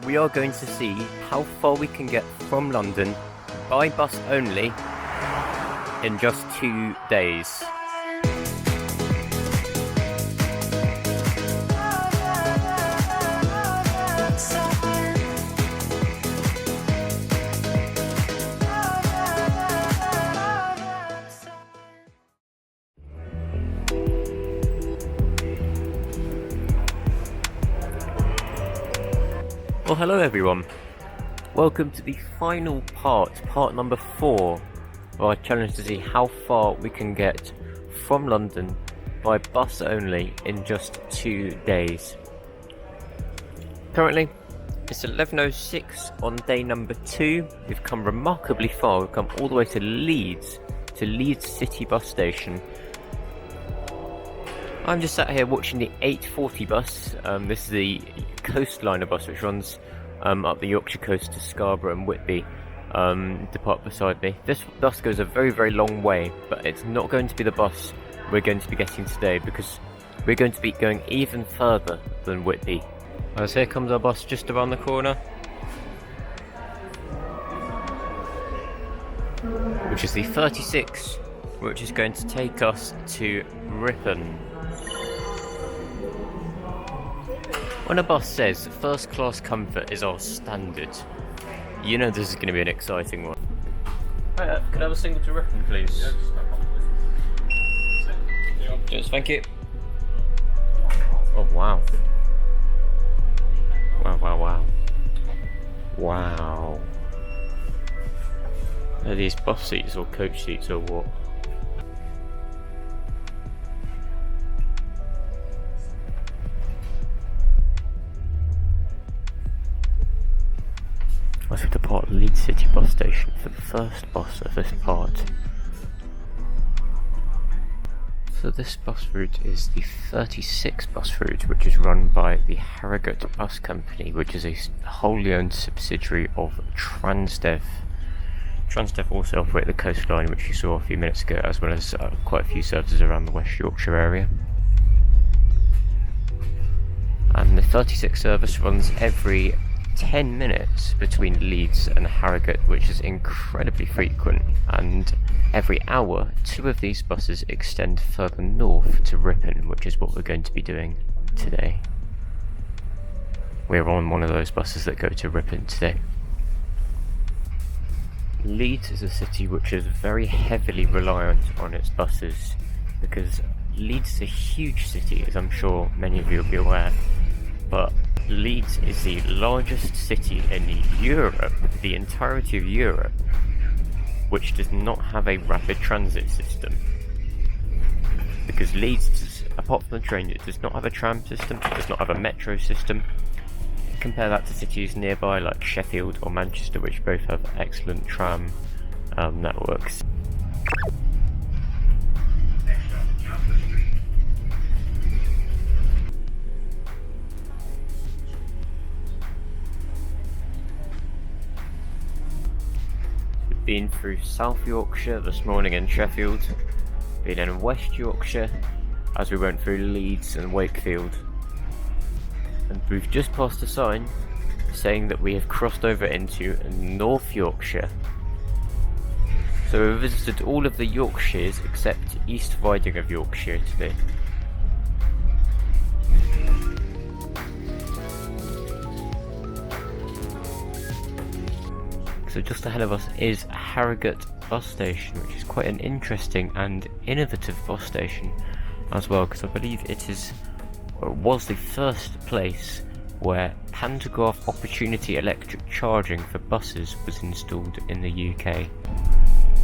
we are going to see how far we can get from London by bus only in just 2 days. Well, hello everyone. Welcome to the final part number 4 of our challenge to see how far we can get from London by bus only in just 2 days. Currently, it's 11:06 on day number 2. We've come remarkably far. We've come all the way to Leeds City bus station. I'm just sat here watching the 8:40 bus. This is the coastliner bus which runs up the Yorkshire coast to Scarborough and Whitby, depart beside me. This bus goes a very, very long way, but it's not going to be the bus we're going to be getting today because we're going to be going even further than Whitby. As here comes our bus just around the corner, which is the 36, which is going to take us to Ripon. When a bus says first class comfort is our standard, you know this is going to be an exciting one. Right, could I have a single to Ripon, please? Yes, thank you. Oh wow. Wow. Are these bus seats or coach seats or what? I have to depart Leeds City bus station for the first bus of this part. So this bus route is the 36 bus route, which is run by the Harrogate bus company, which is a wholly owned subsidiary of Transdev. Transdev also operate the coastline, which you saw a few minutes ago, as well as quite a few services around the West Yorkshire area. And the 36 service runs every 10 minutes between Leeds and Harrogate, which is incredibly frequent, and every hour 2 of these buses extend further north to Ripon, which is what we're going to be doing today. We're on one of those buses that go to Ripon today. Leeds is a city which is very heavily reliant on its buses because Leeds is a huge city, as I'm sure many of you will be aware, but Leeds is the largest city in Europe, the entirety of Europe, which does not have a rapid transit system. Because Leeds, apart from the train, it does not have a tram system, it does not have a metro system. Compare that to cities nearby like Sheffield or Manchester, which both have excellent tram networks. Been through South Yorkshire this morning in Sheffield, been in West Yorkshire as we went through Leeds and Wakefield, and we've just passed a sign saying that we have crossed over into North Yorkshire. So we visited all of the Yorkshires except East Riding of Yorkshire today. So just ahead of us is Harrogate bus station, which is quite an interesting and innovative bus station as well, because I believe it is, or was the first place where pantograph opportunity electric charging for buses was installed in the UK.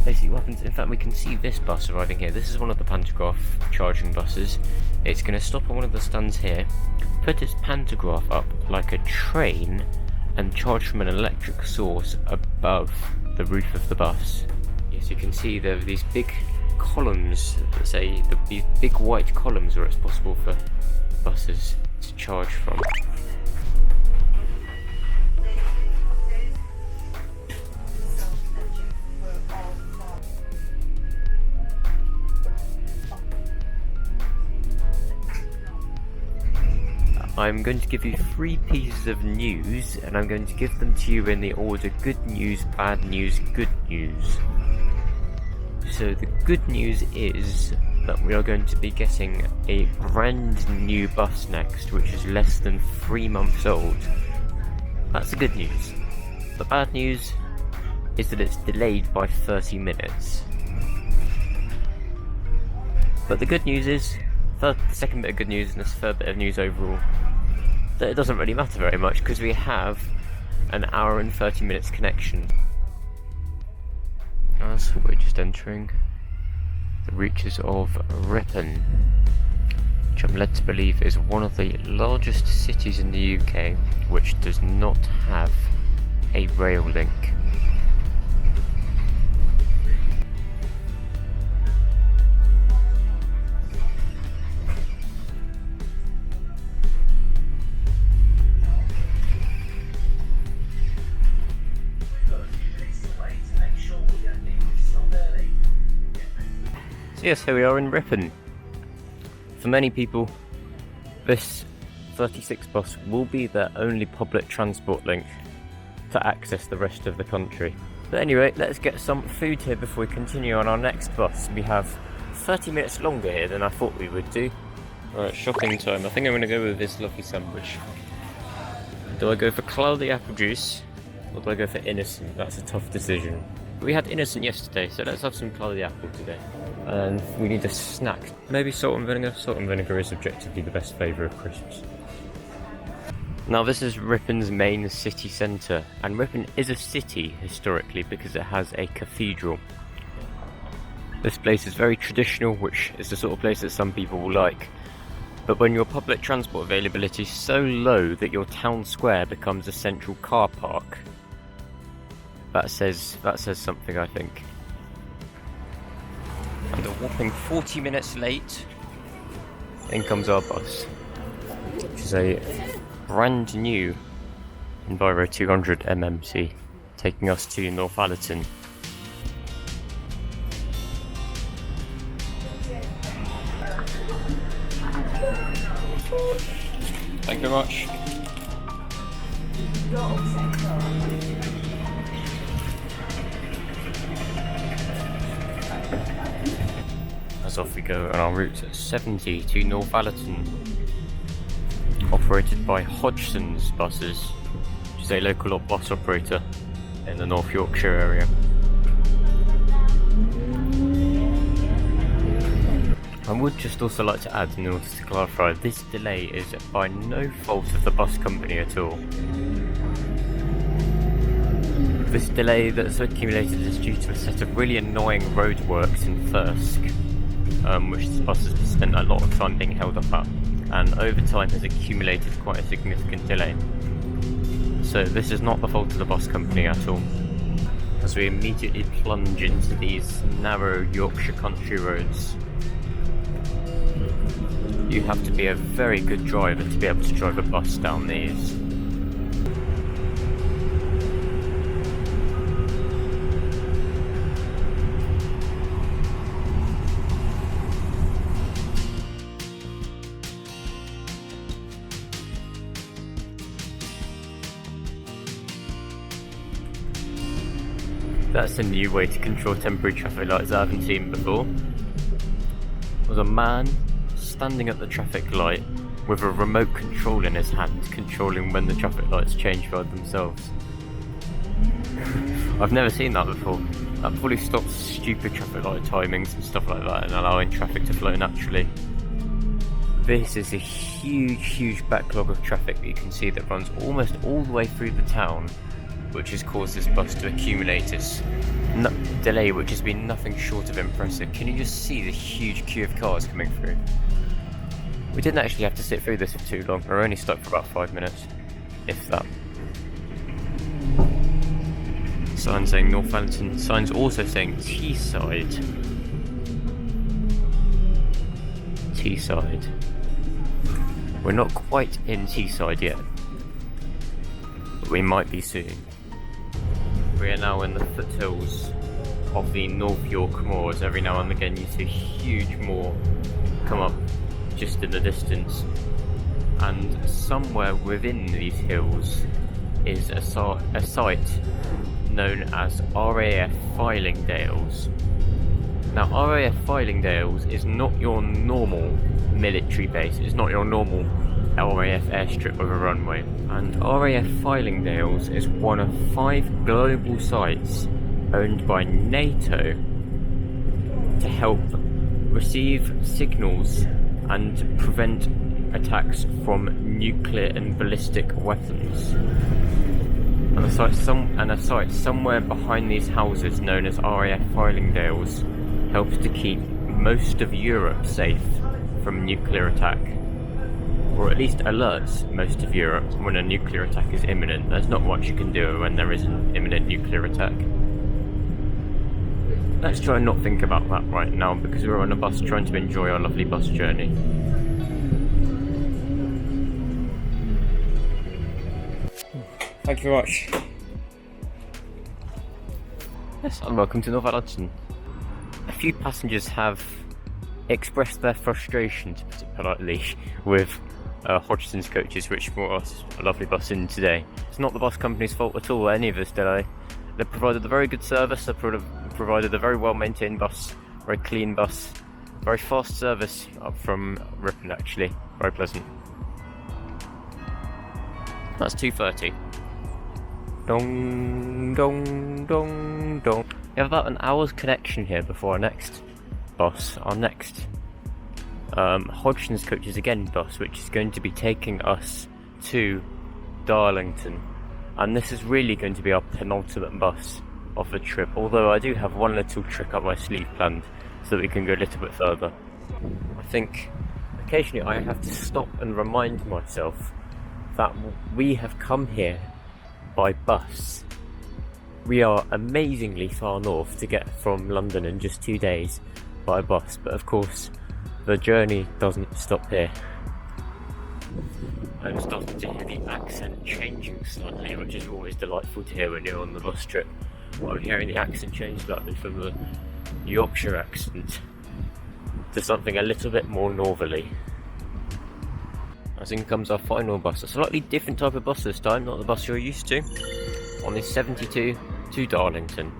Basically what happens, in fact we can see this bus arriving here. This is one of the pantograph charging buses. It's going to stop on one of the stands here, put its pantograph up like a train, and charge from an electric source above the roof of the bus. Yes, you can see there are these big columns that say, these big white columns where it's possible for buses to charge from. I'm going to give you 3 pieces of news, and I'm going to give them to you in the order good news, bad news, good news. So the good news is that we are going to be getting a brand new bus next, which is less than 3 months old. That's the good news. The bad news is that it's delayed by 30 minutes. But the good news is, the second bit of good news and the third bit of news overall, that it doesn't really matter very much because we have an hour and 30 minutes connection. So we're just entering the reaches of Ripon, which I'm led to believe is one of the largest cities in the UK which does not have a rail link. So yes, here we are in Ripon. For many people, this 36 bus will be their only public transport link to access the rest of the country. But anyway, let's get some food here before we continue on our next bus. We have 30 minutes longer here than I thought we would do. Alright, shopping time. I think I'm going to go with this lovely sandwich. Do I go for cloudy apple juice, or do I go for innocent? That's a tough decision. We had innocent yesterday, so let's have some cloudy apple today. And we need a snack. Maybe salt and vinegar. Salt and vinegar is objectively the best flavour of crisps. Now this is Ripon's main city centre, and Ripon is a city historically because it has a cathedral. This place is very traditional, which is the sort of place that some people will like. But when your public transport availability is so low that your town square becomes a central car park, that says something, I think. And a whopping 40 minutes late, in comes our bus, which is a brand new Enviro 200 MMC, taking us to Northallerton. Thank you very much. As off we go on our route 70 to Northallerton, operated by Hodgson's buses, which is a local bus operator in the North Yorkshire area. I would just also like to add, in order to clarify, this delay is by no fault of the bus company at all. This delay that's accumulated is due to a set of really annoying roadworks in Thirsk, which this bus has spent a lot of time being held up at, and over time has accumulated quite a significant delay. So this is not the fault of the bus company at all. As we immediately plunge into these narrow Yorkshire country roads, you have to be a very good driver to be able to drive a bus down these. That's a new way to control temporary traffic lights I haven't seen before. There's a man standing at the traffic light with a remote control in his hand, controlling when the traffic lights change by themselves. I've never seen that before. That fully stops stupid traffic light timings and stuff like that and allowing traffic to flow naturally. This is a huge backlog of traffic that you can see that runs almost all the way through the town, which has caused this bus to accumulate its delay, which has been nothing short of impressive. Can you just see the huge queue of cars coming through? We didn't actually have to sit through this for too long. We're only stuck for about 5 minutes, if that. Sign saying Northallerton, signs also saying Teesside. Teesside. We're not quite in Teesside yet, but we might be soon. We are now in the foothills of the North York moors. Every now and again you see a huge moor come up just in the distance, and somewhere within these hills is a site known as RAF Fylingdales. Now, RAF Fylingdales is not your normal military base, it's not your normal RAF airstrip with a runway, and RAF Fylingdales is one of 5 global sites owned by NATO to help receive signals and prevent attacks from nuclear and ballistic weapons. And a site somewhere behind these houses known as RAF Fylingdales helps to keep most of Europe safe from nuclear attack, or at least alerts most of Europe when a nuclear attack is imminent. There's not much you can do when there is an imminent nuclear attack. Let's try and not think about that right now, because we're on a bus trying to enjoy our lovely bus journey. Thank you very much. Yes, and welcome to Northallerton. A few passengers have expressed their frustration, to put it politely, with Hodgson's coaches, which brought us a lovely bus in today. It's not the bus company's fault at all, any of this delay. They provided a very good service, they provided a very well maintained bus, very clean bus, very fast service up from Ripon actually, very pleasant. That's 2:30. Dong, dong, dong, dong. We have about an hour's connection here before our next bus, our next Hodgson's Coaches Again bus, which is going to be taking us to Darlington. And this is really going to be our penultimate bus of the trip, although I do have one little trick up my sleeve planned so that we can go a little bit further. I think occasionally I have to stop and remind myself that we have come here by bus. We are amazingly far north to get from London in just 2 days by bus, but of course the journey doesn't stop here. I'm starting to hear the accent changing slightly, which is always delightful to hear when you're on the bus trip. Well, I'm hearing the accent change slightly from the Yorkshire accent to something a little bit more northerly. As in comes our final bus, a slightly different type of bus this time, not the bus you're used to, on this 72 to Darlington.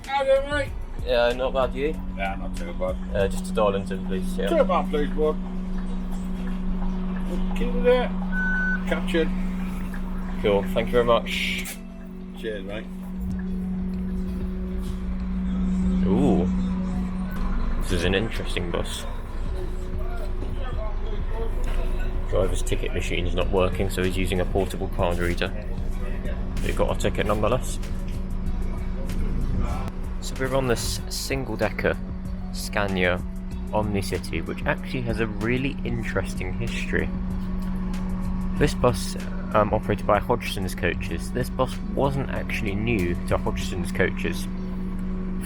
How you doing, mate? Yeah, not bad, you? Yeah, not too bad. Just to Darlington, please. Yeah. Turn back, please, bud. Keep it there. Captured. Cool, thank you very much. Cheers, mate. Ooh. This is an interesting bus. Driver's ticket machine is not working, so he's using a portable card reader. We've got our ticket nonetheless. So we're on this single-decker Scania Omni-City, which actually has a really interesting history. This bus, operated by Hodgson's Coaches, this bus wasn't actually new to Hodgson's Coaches.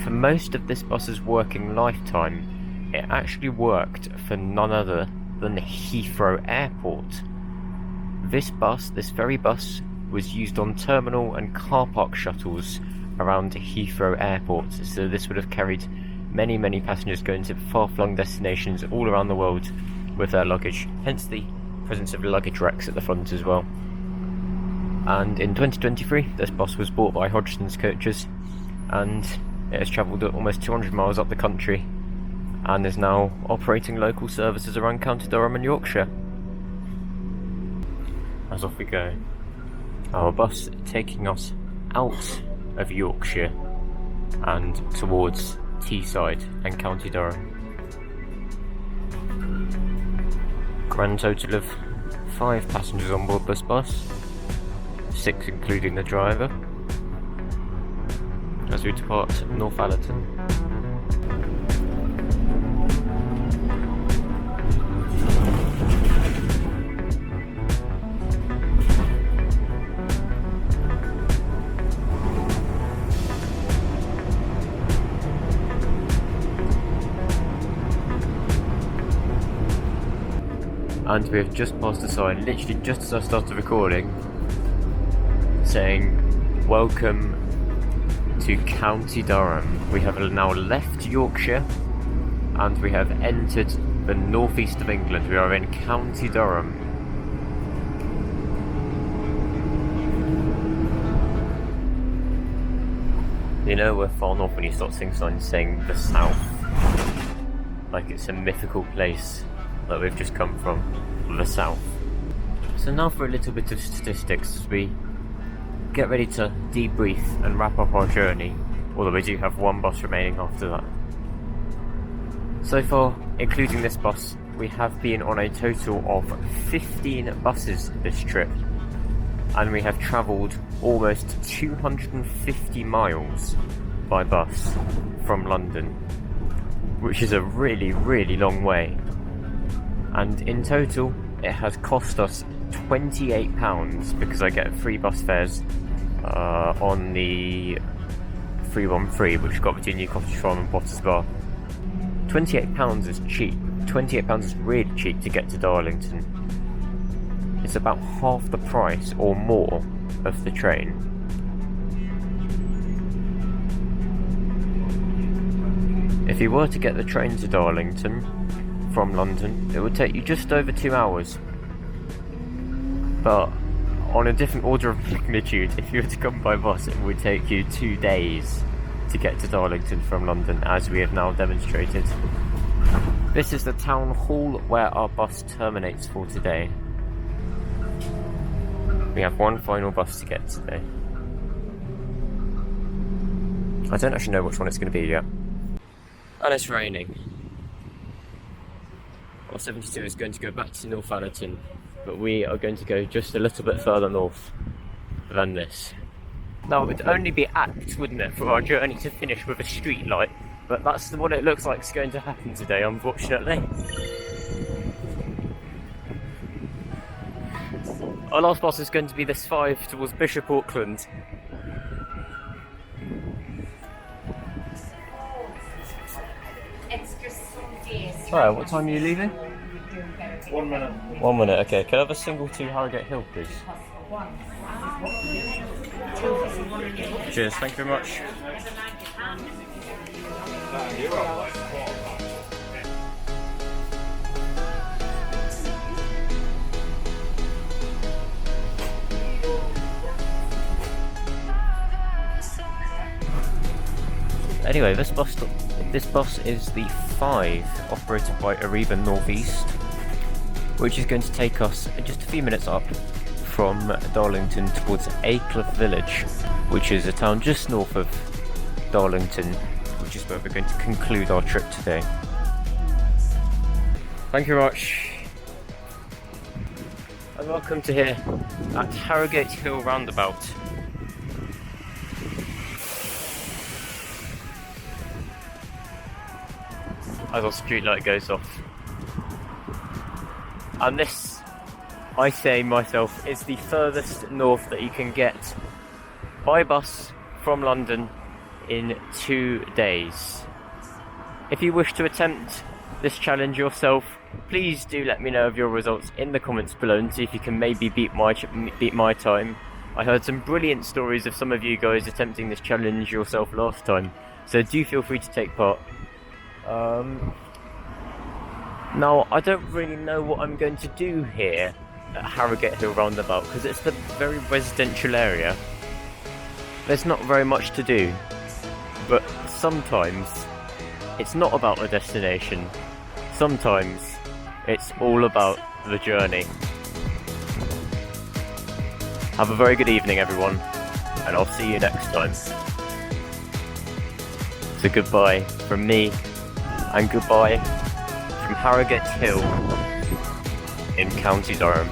For most of this bus's working lifetime, it actually worked for none other than Heathrow Airport. This very bus, was used on terminal and car park shuttles around Heathrow Airport, so this would have carried many, many passengers going to far-flung destinations all around the world with their luggage, hence the presence of luggage racks at the front as well. And in 2023, this bus was bought by Hodgson's Coaches, and it has travelled almost 200 miles up the country and is now operating local services around County Durham and Yorkshire. As off we go. Our bus taking us out of Yorkshire and towards Teesside and County Durham. Grand total of 5 passengers on board this bus, 6 including the driver, as we depart Northallerton. And we have just passed a sign, literally just as I started recording, saying, "Welcome to County Durham." We have now left Yorkshire and we have entered the northeast of England. We are in County Durham. You know we're far north when you start seeing signs saying the south, like it's a mythical place that we've just come from, the south. So now for a little bit of statistics as we get ready to debrief and wrap up our journey, although we do have one bus remaining after that. So far, including this bus, we have been on a total of 15 buses this trip, and we have travelled almost 250 miles by bus from London, which is a really, really long way. And in total, it has cost us £28 because I get free bus fares on the 313, which got between New Cottage Farm and Potters Bar. £28 is cheap. £28 is really cheap to get to Darlington. It's about half the price or more of the train. If you were to get the train to Darlington from London, it would take you just over 2 hours. But on a different order of magnitude, if you were to come by bus, it would take you 2 days to get to Darlington from London, as we have now demonstrated. This is the town hall where our bus terminates for today. We have one final bus to get today. I don't actually know which one it's going to be yet. And it's raining. Our 72 is going to go back to Northallerton, but we are going to go just a little bit further north than this. Now it would only be apt, wouldn't it, for our journey to finish with a street light, but that's what it looks like is going to happen today, unfortunately. Our last bus is going to be this 5 towards Bishop Auckland. Alright, what time are you leaving? 1 minute. 1 minute, okay. Can I have a single to Harrowgate Hill, please? Cheers, thank you very much. Anyway, this bus is the 5 operated by Ripon North East, which is going to take us just a few minutes up from Darlington towards Aycliffe Village, which is a town just north of Darlington, which is where we're going to conclude our trip today. Thank you very much, and welcome to here at Harrowgate Hill Roundabout. As our street light goes off. And this, I say myself, is the furthest north that you can get by bus from London in 2 days. If you wish to attempt this challenge yourself, please do let me know of your results in the comments below and see if you can maybe beat my time. I heard some brilliant stories of some of you guys attempting this challenge yourself last time, so do feel free to take part. Now, I don't really know what I'm going to do here at Harrogate Hill Roundabout because it's a very residential area. There's not very much to do, but sometimes it's not about the destination. Sometimes it's all about the journey. Have a very good evening, everyone, and I'll see you next time. So goodbye from me, and goodbye from Harrogate Hill in County Durham.